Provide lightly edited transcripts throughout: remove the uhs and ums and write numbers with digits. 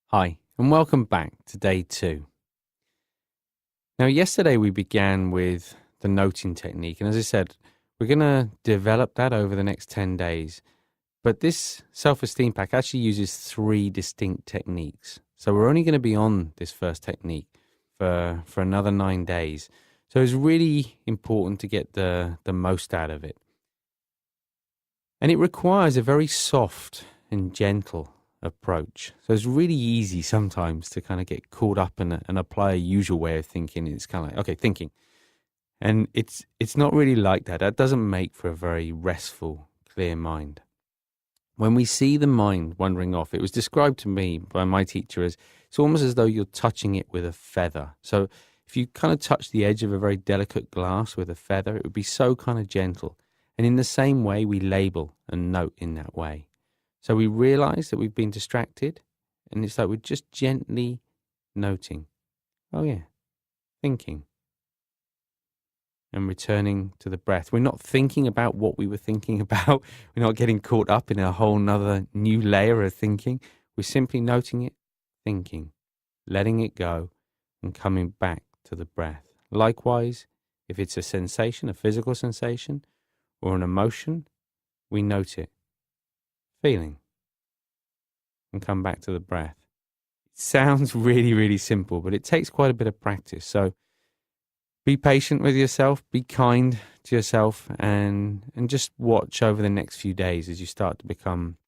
Hi, and welcome back to day 2. Now, yesterday we began with the noting technique, and as I said, we're going to develop that over the next 10 days. But this self-esteem pack actually uses 3 distinct techniques. So we're only going to be on this first technique for another 9 days. So it's really important to get the most out of it. And it requires a very soft and gentle approach. So it's really easy sometimes to kind of get caught up in and apply a usual way of thinking. It's kind of like, okay, thinking. And it's not really like that. That doesn't make for a very restful, clear mind. When we see the mind wandering off, it was described to me by my teacher as it's almost as though you're touching it with a feather. So if you kind of touch the edge of a very delicate glass with a feather, it would be so kind of gentle. And in the same way, we label and note in that way. So we realize that we've been distracted, and it's like we're just gently noting. Oh, yeah, thinking. And returning to the breath. We're not thinking about what we were thinking about. We're not getting caught up in a whole nother new layer of thinking. We're simply noting it, thinking, letting it go, and coming back to the breath. Likewise, if it's a sensation, a physical sensation, or an emotion, we note it, feeling, and come back to the breath. It sounds really, really simple, but it takes quite a bit of practice. So be patient with yourself, be kind to yourself, and just watch over the next few days as you start to become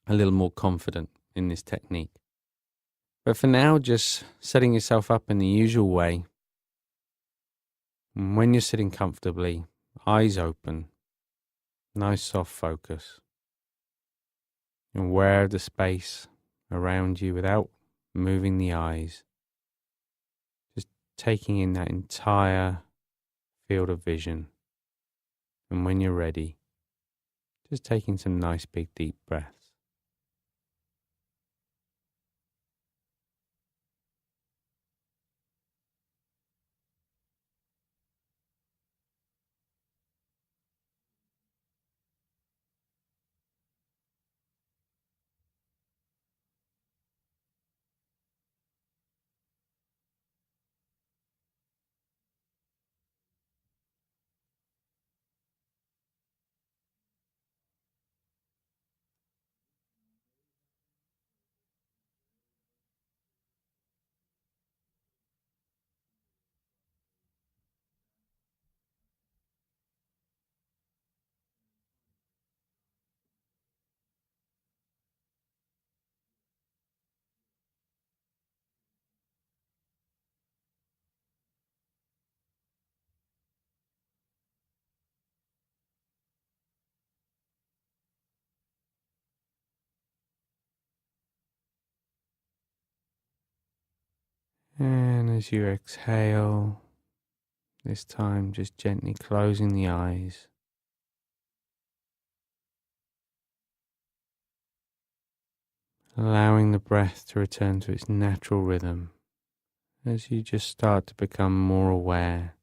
a little more confident in this technique. But for now, just setting yourself up in the usual way. And when you're sitting comfortably, eyes open, nice soft focus. And aware of the space around you without moving the eyes. Just taking in that entire field of vision. And when you're ready, just taking some nice big deep breaths. And as you exhale, this time just gently closing the eyes. Allowing the breath to return to its natural rhythm as you just start to become more aware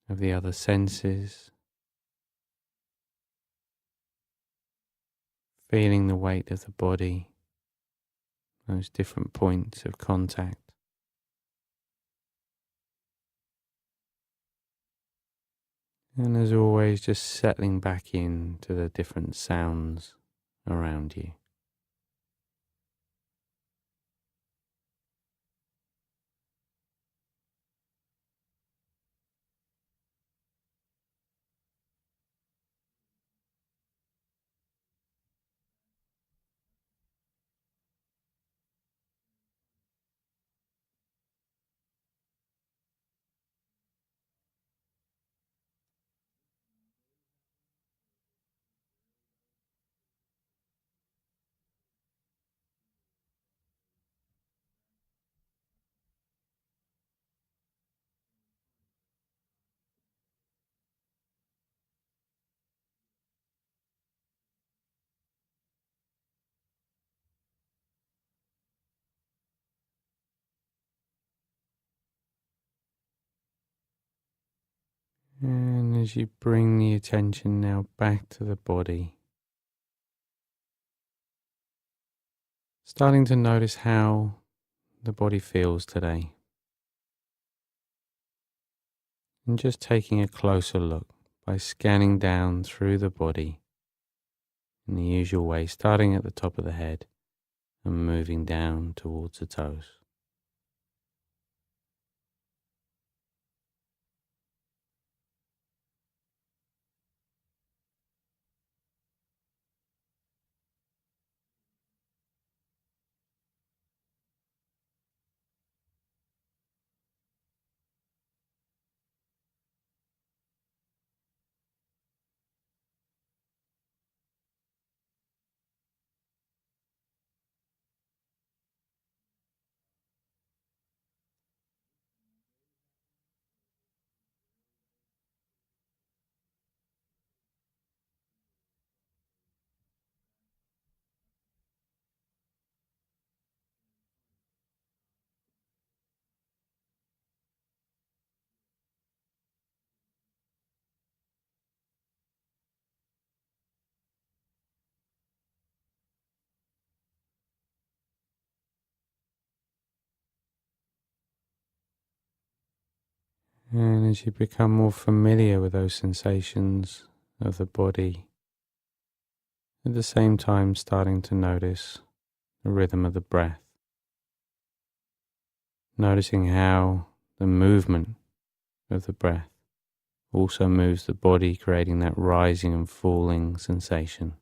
of the other senses, feeling the weight of the body, those different points of contact. And as always, just settling back into the different sounds around you. And as you bring the attention now back to the body, Starting to notice how the body feels today. And just taking a closer look by scanning down through the body in the usual way, starting at the top of the head and moving down towards the toes. And as you become more familiar with those sensations of the body, at the same time starting to notice the rhythm of the breath, noticing how the movement of the breath also moves the body, creating that rising and falling sensation.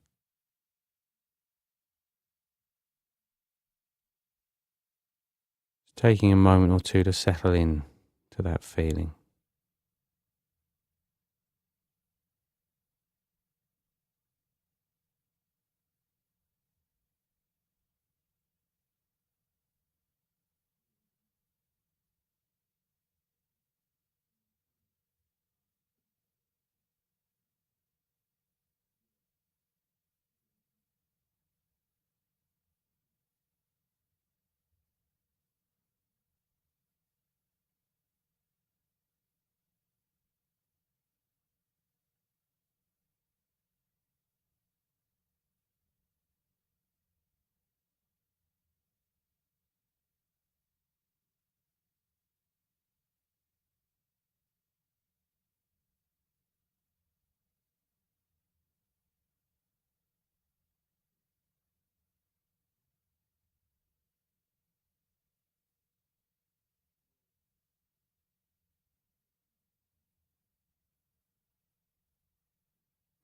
Taking a moment or two to settle in to that feeling.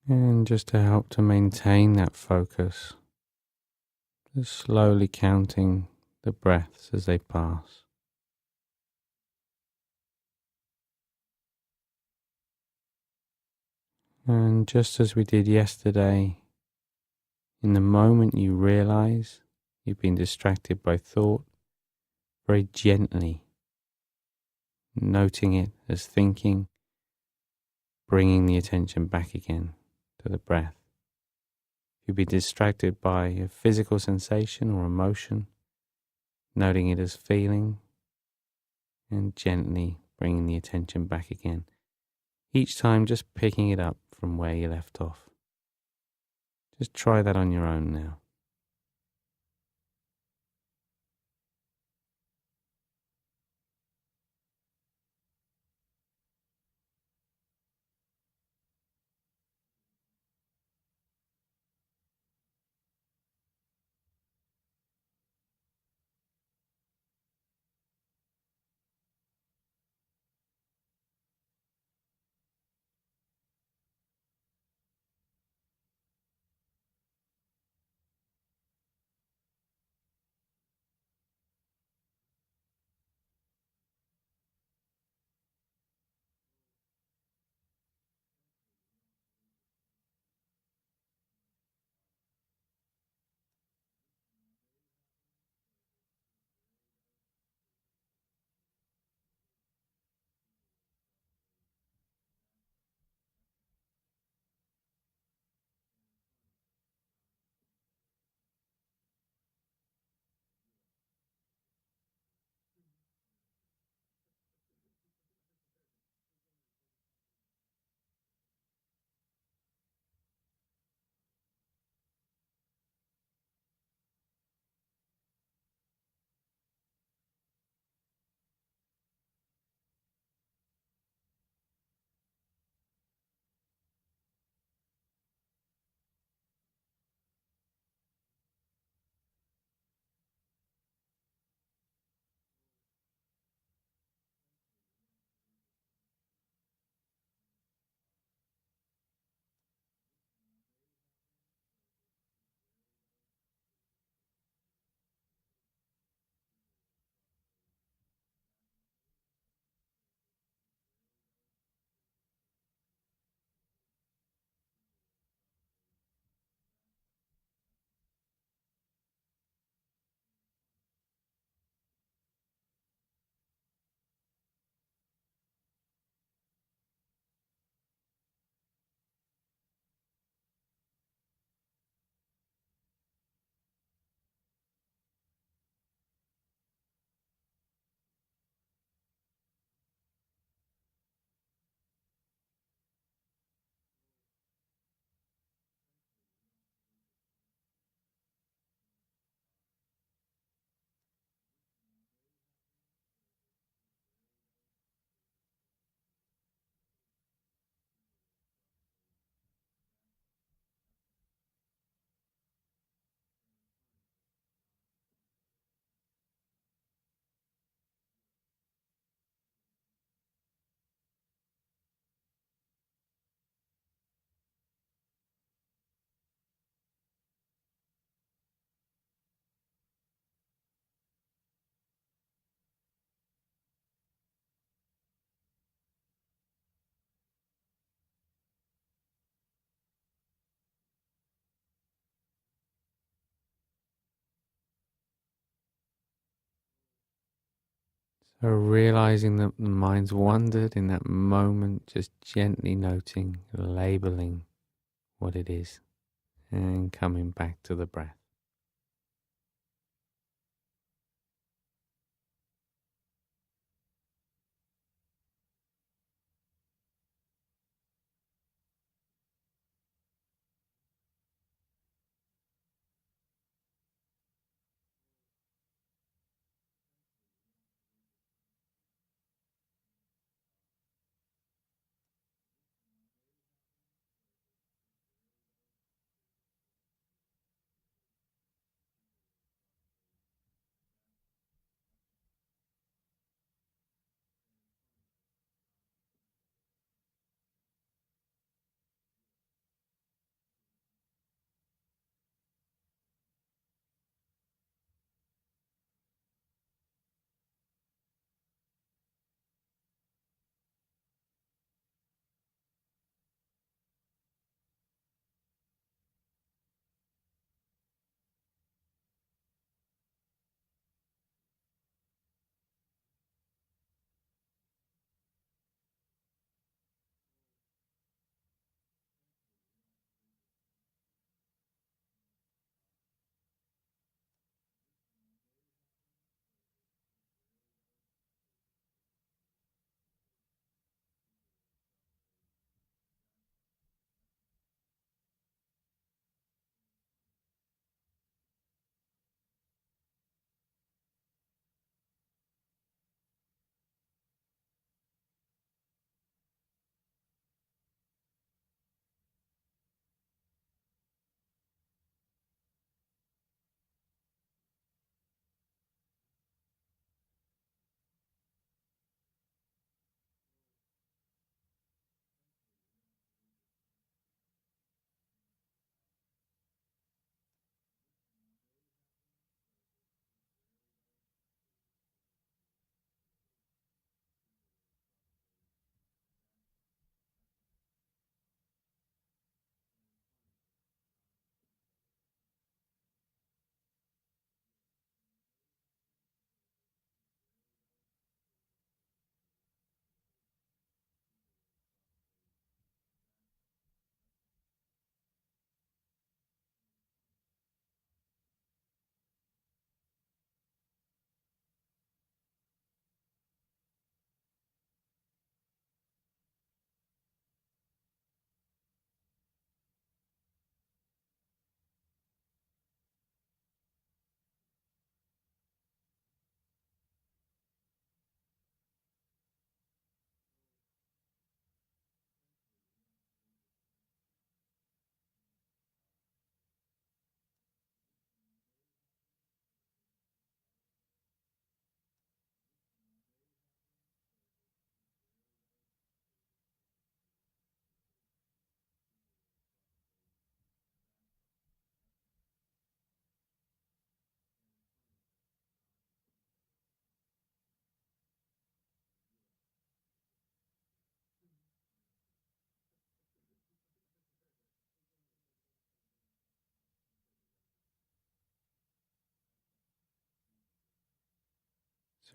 And just to help to maintain that focus, just slowly counting the breaths as they pass. And just as we did yesterday, in the moment you realize you've been distracted by thought, very gently noting it as thinking, bringing the attention back again to the breath. If you've been distracted by a physical sensation or emotion, noting it as feeling, and gently bringing the attention back again. Each time just picking it up from where you left off. Just try that on your own now. So realizing that the mind's wandered in that moment, just gently noting, labeling what it is, and coming back to the breath.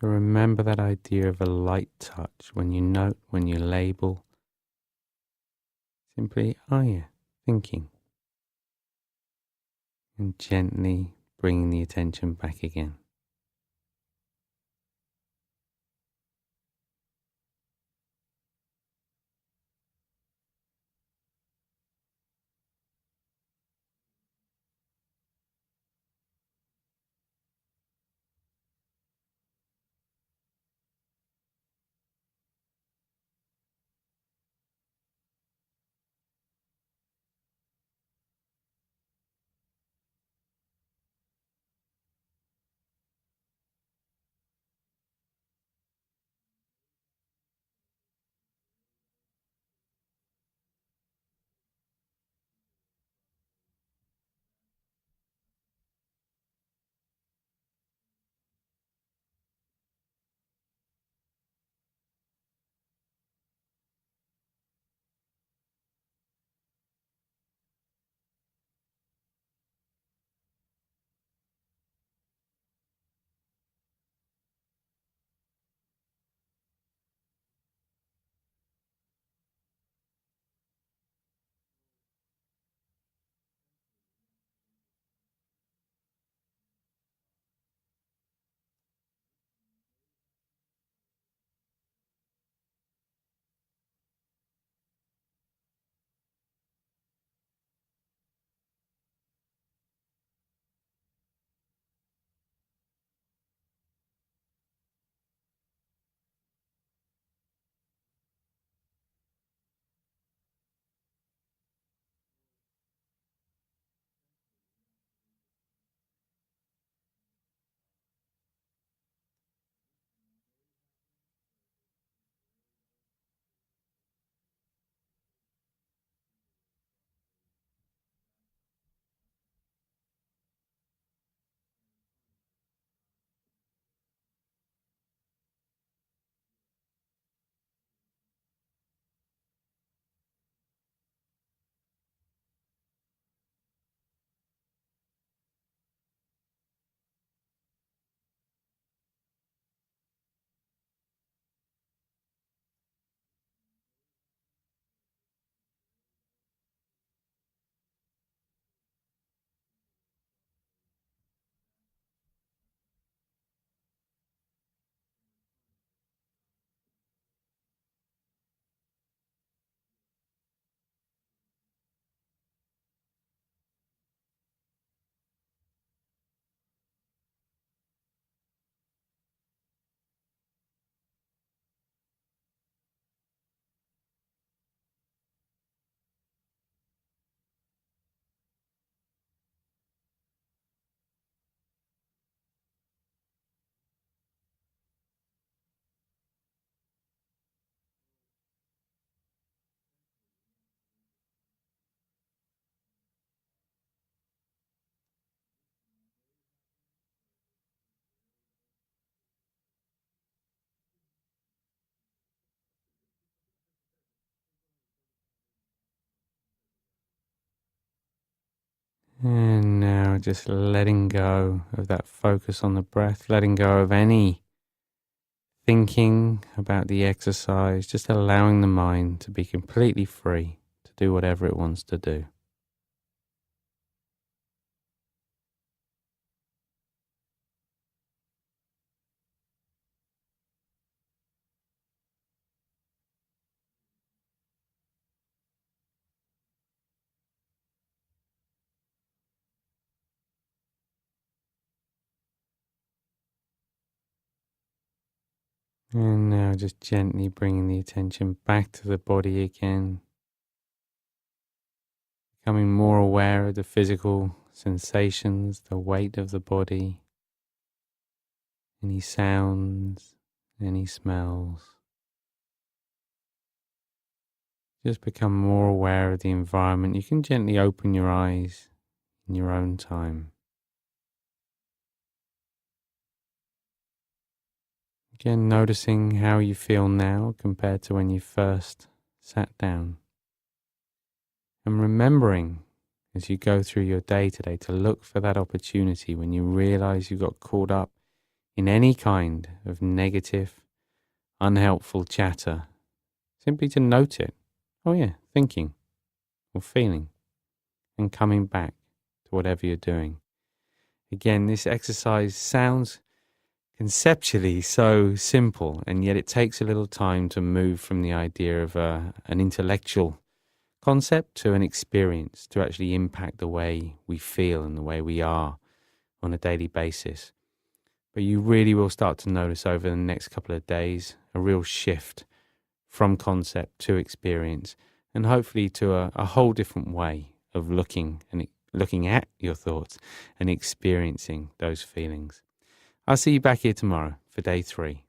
So remember that idea of a light touch when you note, when you label, simply, are you thinking? And gently bringing the attention back again. And now just letting go of that focus on the breath, letting go of any thinking about the exercise, just allowing the mind to be completely free to do whatever it wants to do. And now just gently bringing the attention back to the body again, becoming more aware of the physical sensations, the weight of the body, any sounds, any smells. Just become more aware of the environment. You can gently open your eyes in your own time. Again, noticing how you feel now compared to when you first sat down. And remembering as you go through your day today to look for that opportunity when you realize you got caught up in any kind of negative, unhelpful chatter. Simply to note it. Oh yeah, thinking or feeling, and coming back to whatever you're doing. Again, this exercise sounds conceptually so simple, and yet it takes a little time to move from the idea of an intellectual concept to an experience to actually impact the way we feel and the way we are on a daily basis. But you really will start to notice over the next couple of days a real shift from concept to experience, and hopefully to a whole different way of looking at your thoughts and experiencing those feelings. I'll see you back here tomorrow for day 3.